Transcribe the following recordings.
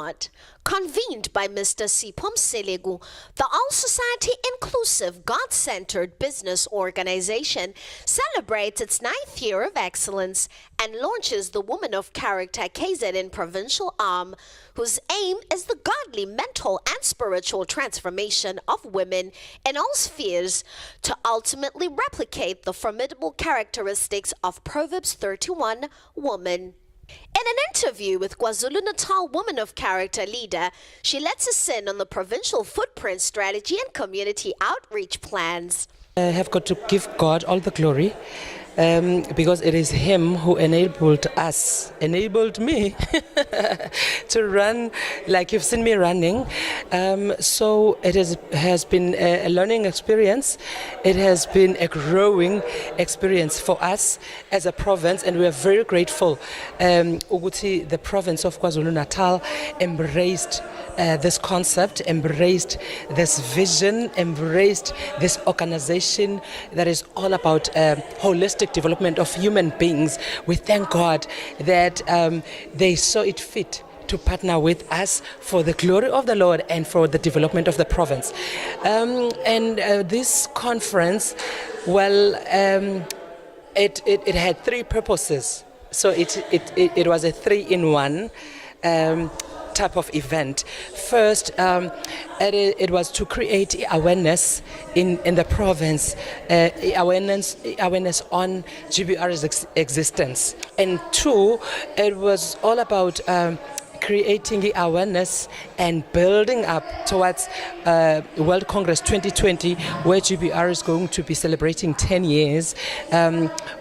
Art, convened by Mr. Sipho Mselegu, the All Society Inclusive God-Centered Business Organization celebrates its 9th year of excellence and launches the Women of Character KZN Provincial Arm, whose aim is the godly, mental, and spiritual transformation of women in all spheres to ultimately replicate the formidable characteristics of Proverbs 31 woman. In an interview with KwaZulu-Natal Woman of Character leader, she lets us in on the provincial footprint strategy and community outreach plans. I have got to give God all the glory because it is Him who enabled me to run like you've seen me running. So it has been a learning experience. It has been a growing experience for us as a province, and we are very grateful. The province of KwaZulu-Natal embraced this concept, embraced this vision, embraced this organization that is all about holistic development of human beings. We thank God that they saw it fit to partner with us for the glory of the Lord and for the development of the province. This conference, it had 3 purposes. So it was a 3-in-1 type of event. First, it was to create awareness in the province, awareness on GBR's existence. And 2, it was all about creating the awareness and building up towards World Congress 2020, where GBR is going to be celebrating 10 years.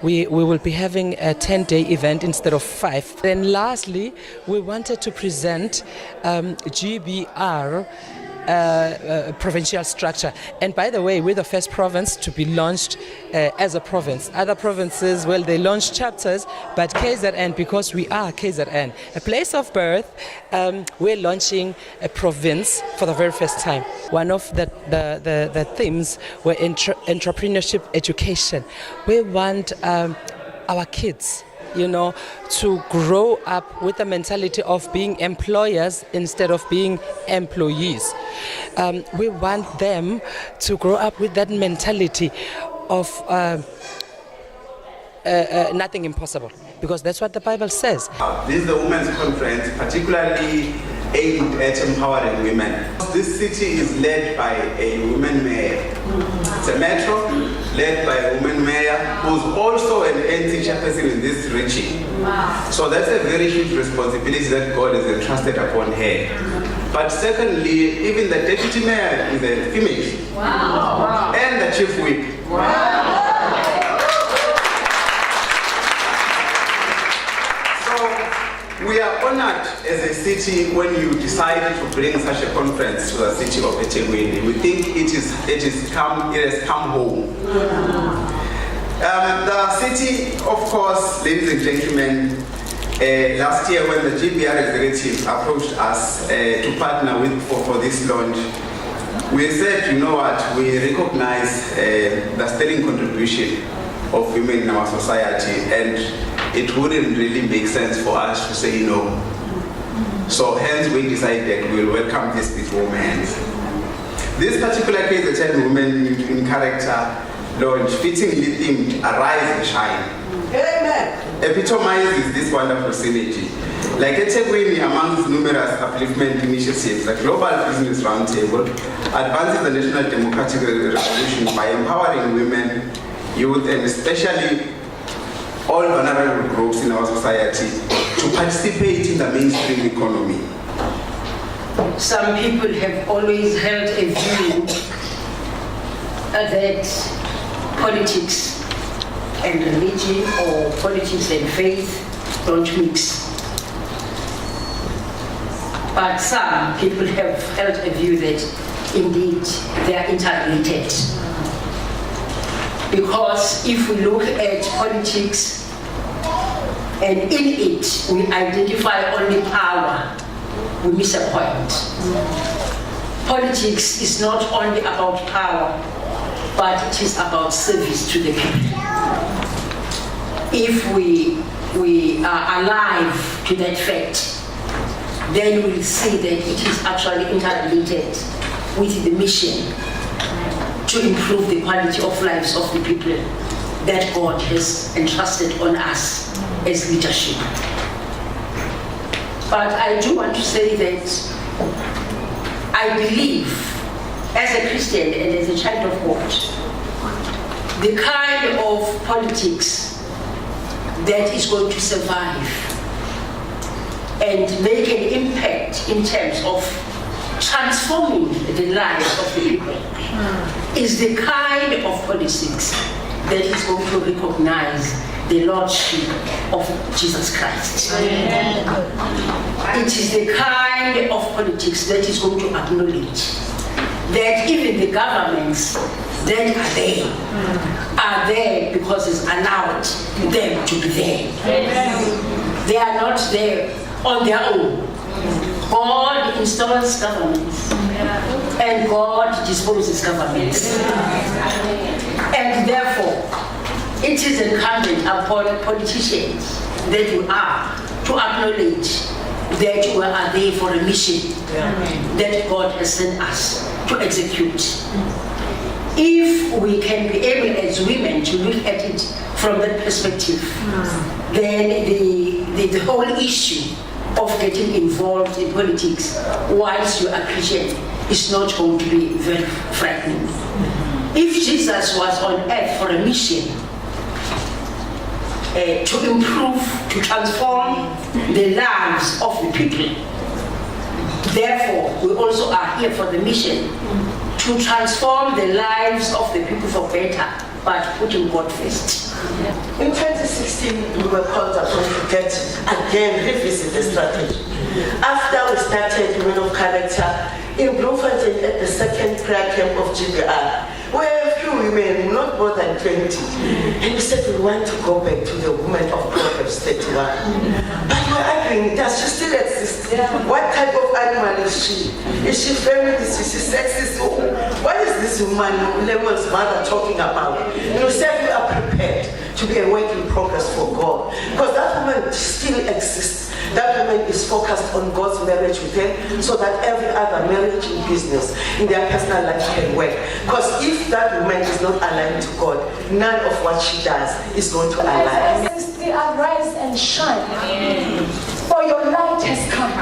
We will be having a 10-day event instead of 5. Then lastly, we wanted to present GBR provincial structure. And by the way, we're the first province to be launched as a province. Other provinces, they launch chapters, but KZN, because we are KZN, a place of birth, we're launching a province for the very first time. One of the themes were entrepreneurship education. We want our kids, to grow up with the mentality of being employers instead of being employees. We want them to grow up with that mentality of nothing impossible, because that's what the Bible says. This is the Women's Conference, particularly aimed at empowering women. This city is led by a woman mayor. It's a metro led by a woman mayor who's also an anti-chairperson in this region. Wow. So that's a very huge responsibility that God has entrusted upon her. But secondly, even the deputy mayor is a female. Wow. And the chief whip. Wow. We are honored as a city when you decide to bring such a conference to the city of eThekwini. We think it has come home. The city, of course, ladies and gentlemen, last year when the GBR executive approached us to partner with for this launch, we said, you know what, we recognize the sterling contribution of women in our society, and it wouldn't really make sense for us to say no. So hence we decided we'll welcome this with warm hands. This particular case, the 10 Women in Character launch, fittingly themed Arise and Shine. Amen. Epitomizes this wonderful synergy. Like eThekwini, amongst numerous upliftment initiatives, the Global Business Roundtable advances the national democratic revolution by empowering women, youth, and especially all vulnerable groups in our society to participate in the mainstream economy. Some people have always held a view that politics and religion or politics and faith don't mix. But some people have held a view that indeed they are interrelated. Because if we look at politics, and in it we identify only power, we miss a point. Politics is not only about power, but it is about service to the people. If we are alive to that fact, then we'll see that it is actually interrelated with the mission to improve the quality of lives of the people that God has entrusted on us as leadership. But I do want to say that I believe, as a Christian and as a child of God, the kind of politics that is going to survive and make an impact in terms of transforming the lives of the people is the kind of politics that is going to recognize the Lordship of Jesus Christ. It is the kind of politics that is going to acknowledge that even the governments that are there because it's allowed them to be there. They are not there on their own. God installs governments and God disposes governments. And therefore, it is incumbent upon politicians that you are to acknowledge that we are there for a mission that God has sent us to execute. If we can be able as women to look at it from that perspective, then the whole issue of getting involved in politics whilst you are Christian is not going to be very frightening. If Jesus was on earth for a mission, to improve, to transform the lives of the people, therefore we also are here for the mission to transform the lives of the people for better, but putting God first. In 2016, we were called upon to get again revisit the strategy. After we started Women of Character in Bloemfontein at the second prayer camp of GBR, where a few women, not more than 20, and we said we want to go back to the woman of Proverbs 31. But we're arguing, does she still exist? What type of animal is she? Is she feminist? Is she sexist? What is this woman, Lemon's mother, talking about? And we said we are prepared to be a work in progress for God, because that woman still exists. That woman is focused on God's marriage with her, so that every other marriage in business, in their personal life can work. Because if that woman is not aligned to God, none of what she does is going to align. Arise and shine, for your light has come.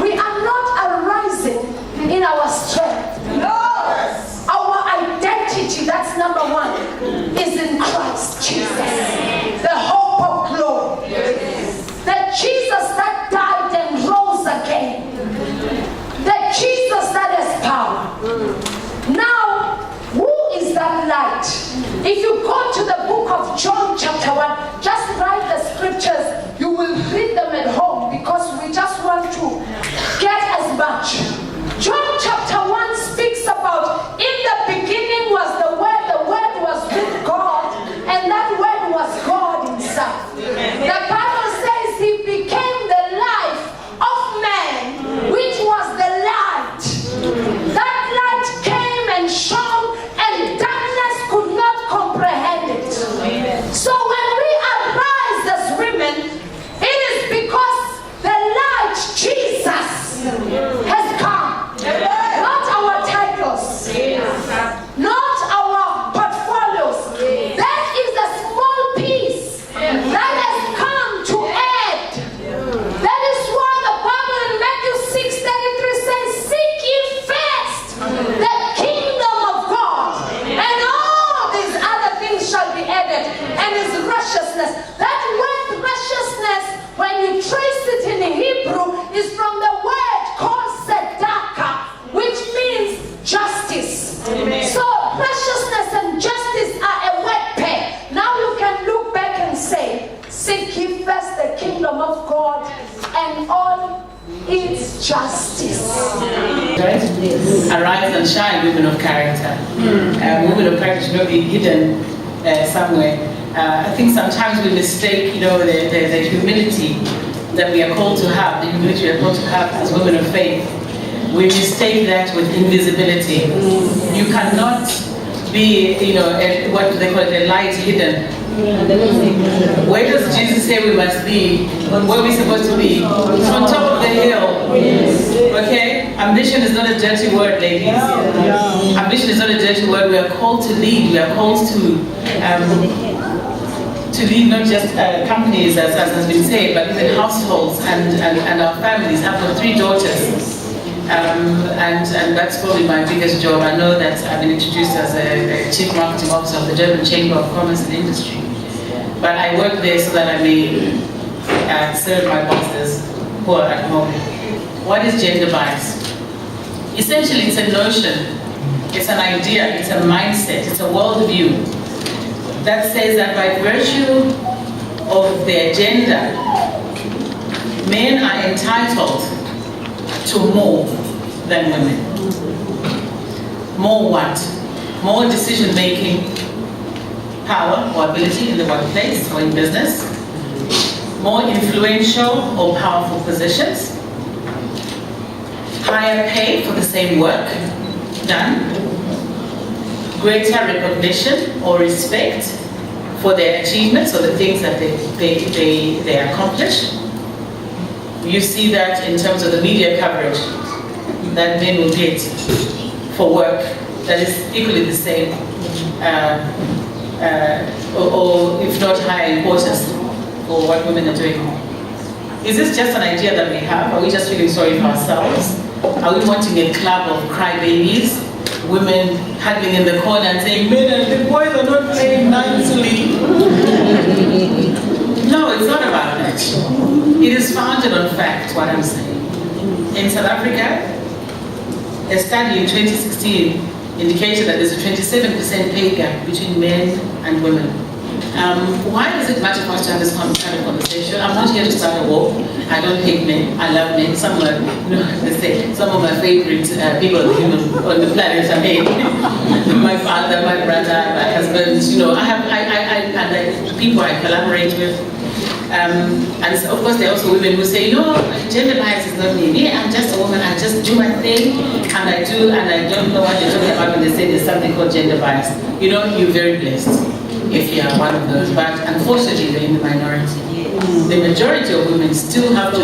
We are not arising in our strength. Our identity, that's number one, is in Christ Jesus, the hope of glory. The Jesus that died and rose again. The Jesus that has power. Now, who is that light? If you go to the book of John chapter 1, just write the scriptures. You will read them at home because we just want to get as much. John chapter 1 speaks about, in the beginning was the word was with God, and that word was God himself. The Bible says he became the life of man, which was the light. That light came and shone, and darkness could not comprehend it. So when we arise as women, it is because the light, Jesus, has come. Not our titles, not our portfolios. That is a small piece that has come to add. That is why the Bible in Matthew 6:33 says, seek ye first the kingdom of God, and all these other things shall be added, and his righteousness. That word righteousness, when you trace it in Hebrew, is from the word called tzedakah, which means justice. So righteousness and justice are a word pair. Now you can look back and say, seek ye first the kingdom of God and all its justice. Right? Arise and shine, women of character. Women of character should not be hidden somewhere. I think sometimes we mistake, the humility that we are called to have, the humility we are called to have as women of faith. We mistake that with invisibility. You cannot be, what they call it, a light hidden Where does Jesus say we must be? Where we're supposed to be? It's on top of the hill. Okay? Ambition is not a dirty word, ladies. Ambition is not a dirty word. We are called to lead. We are called to lead not just companies, as has been said, but even households and our families. I've got 3 daughters. And that's probably my biggest job. I know that I've been introduced as a Chief Marketing Officer of the Durban Chamber of Commerce and Industry. But I work there so that I may serve my bosses who are at home. What is gender bias? Essentially, it's a notion, it's an idea, it's a mindset, it's a worldview that says that by virtue of their gender, men are entitled to more than women. More what? More decision-making power or ability in the workplace or in business. More influential or powerful positions. Higher pay for the same work done. Greater recognition or respect for their achievements or the things that they accomplish. You see that in terms of the media coverage that men will get for work that is equally the same, or if not higher importance for what women are doing. Is this just an idea that we have? Are we just feeling sorry for ourselves? Are we wanting a club of crybabies, women huddling in the corner and saying, men and the boys are not playing nicely? No, it's not about that. It is founded on fact, what I'm saying. In South Africa, a study in 2016 indicated that there's a 27% pay gap between men and women. Why does it matter for us to have this kind of conversation? I'm not here to start a war. I don't hate men. I love men. Some are, they say, some of my favorite people on the planet are men. My father, my brother, my husband. I like people I collaborate with. And of course, there are also women who say, no, gender bias is not me. Yeah, I'm just a woman. I just do my thing, and I don't know what they're talking about when they say there's something called gender bias. You're very blessed if you are one of those, but unfortunately they're in the minority. The majority of women still have to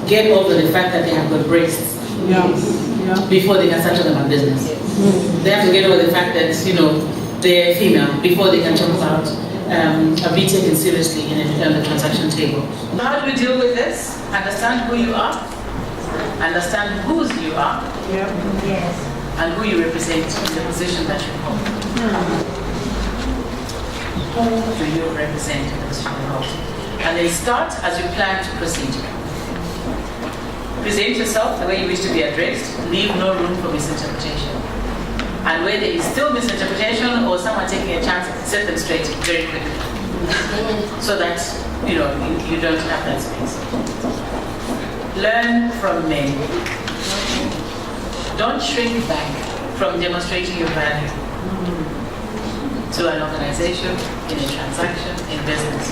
get over the fact that they have got breasts before they can start talking about business. They have to get over the fact that they're female before they can talk about be taken seriously on the transaction table. How do we deal with this? Understand who you are, understand whose you are, and who you represent in the position that you hold. Who do you represent in the position you hold? And then start as you plan to proceed. Present yourself the way you wish to be addressed. Leave no room for misinterpretation. And where there is still misinterpretation or someone taking a chance, set them straight very quickly. So that you don't have that space. Learn from men. Don't shrink back from demonstrating your value to an organization, in a transaction, in business.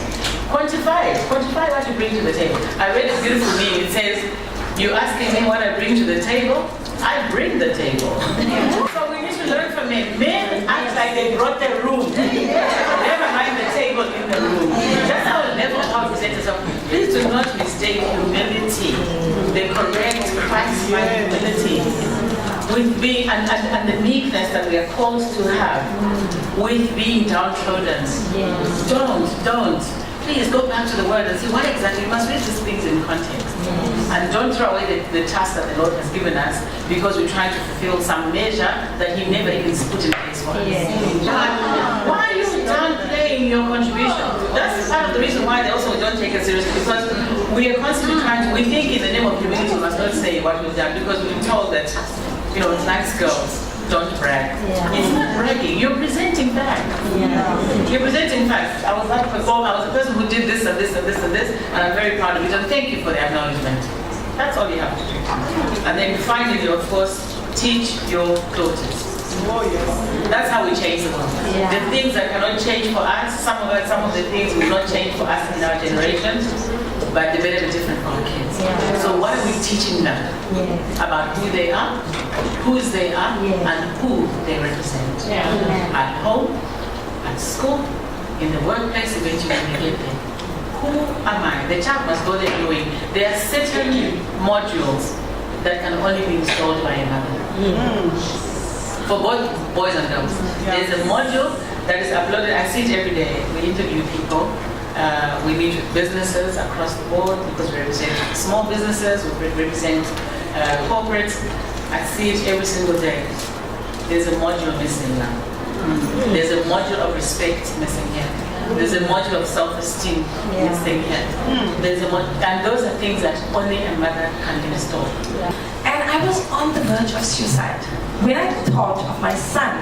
Quantify it. Quantify what you bring to the table. I read a beautiful meme. It says, "You asking me what I bring to the table? I bring the table." So we need to learn from men. Men act like they brought the room. Never mind the table in the room. That's our level of how to present yourself. Please do not mistake humility, the correct Christ-like humility, with being and the meekness that we are called to have, with being downtrodden. Don't. Please go back to the word and see what exactly, you must read these things in context. And don't throw away the task that the Lord has given us because we're trying to fulfill some measure that He never even put in place for us. Why are you downplaying your contribution? That's part of the reason why they also don't take it seriously, because we are constantly we think in the name of humility we must not say what we've done, because we're told that, nice girls don't brag. It's not bragging, you're presenting facts. You're presenting facts. I was a person who did this and this and this and this, and I'm very proud of it, and thank you for the acknowledgement. That's all you have to do. And then finally, of course, teach your daughters. That's how we change the world. The things that cannot change for us, some of the things will not change for us in our generations, but they better be different for our kids. So what are we teaching them about who they are, whose they are, and who they represent? At home, at school, in the workplace, eventually when they get there. Who am I? The child must go there knowing there are certain modules that can only be installed by a mother. For both boys and girls. There's a module that is uploaded. I see it every day. We interview people. We meet with businesses across the board because we represent small businesses, we represent corporates. I see it every single day. There's a module missing now. There's a module of respect missing here. There's a module of self-esteem missing here. There's a and those are things that only a mother can install. And I was on the verge of suicide when I thought of my son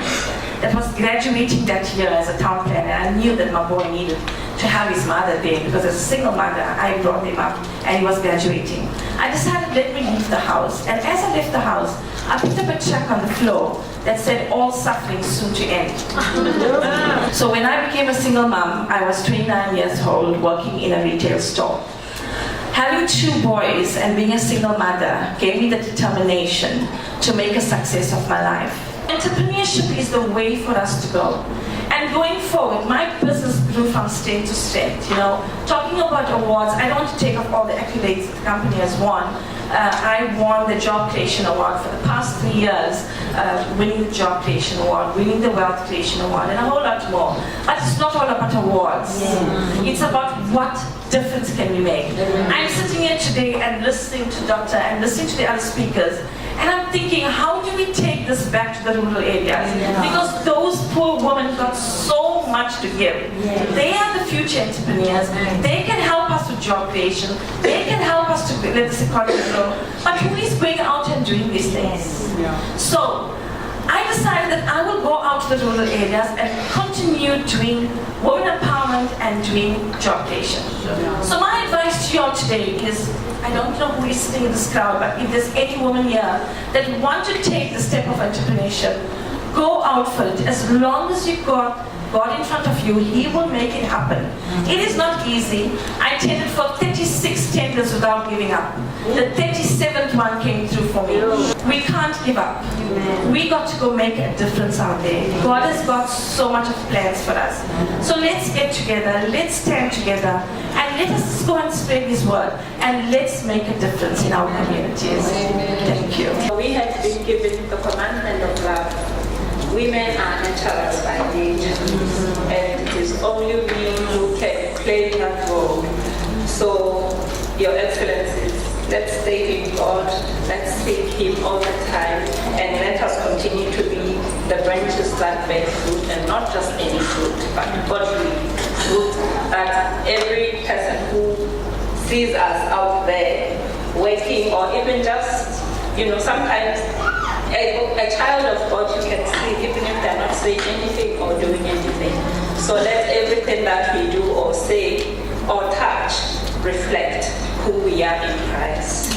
that was graduating that year as a town planner. I knew that my boy needed to have his mother there because as a single mother, I brought him up and he was graduating. I decided, let me leave the house. And as I left the house, I picked up a check on the floor that said, all suffering soon to end. So when I became a single mom, I was 29 years old, working in a retail store. Having 2 boys and being a single mother gave me the determination to make a success of my life. Entrepreneurship is the way for us to go. And going forward, my business grew from strength to strength. You know, talking about awards, I don't want to take off all the accolades the company has won. I won the Job Creation Award for the past 3 years, winning the Job Creation Award, winning the Wealth Creation Award, and a whole lot more. But it's not all about awards. It's about what difference can we make. I'm sitting here today and listening to Doctor and listening to the other speakers, and I'm thinking, how do we take this back to the rural areas? Because those poor women got so much to give. They are the future entrepreneurs. They can help us with job creation. They can help us to let this economy grow. But who is going out and doing these things? So I decided that I will go out to the rural areas and continue doing women empowerment and doing job creation. So my advice to you all today is, I don't know who is sitting in this crowd, but if there's any woman here that want to take the step of entrepreneurship, go out for it. As long as you got God in front of you, He will make it happen. It is not easy. I tended for 36 tenders without giving up. The 37th one came through for me. We can't give up. We got to go make a difference out there. God has got so much of plans for us. So let's get together, let's stand together, and let us go and spread His word, and let's make a difference in our communities. Thank you. We have been given the commandment of love. Women are nurturers by nature, and it is only we who can play that role. So, Your Excellencies, let's stay in God, let's seek Him all the time, and let us continue to be the branches that bear fruit, and not just any fruit, but godly fruit, that every person who sees us out there working, or even just, sometimes a child of God you can see even if they're not saying anything or doing anything. So let everything that we do or say or touch reflect who we are in Christ.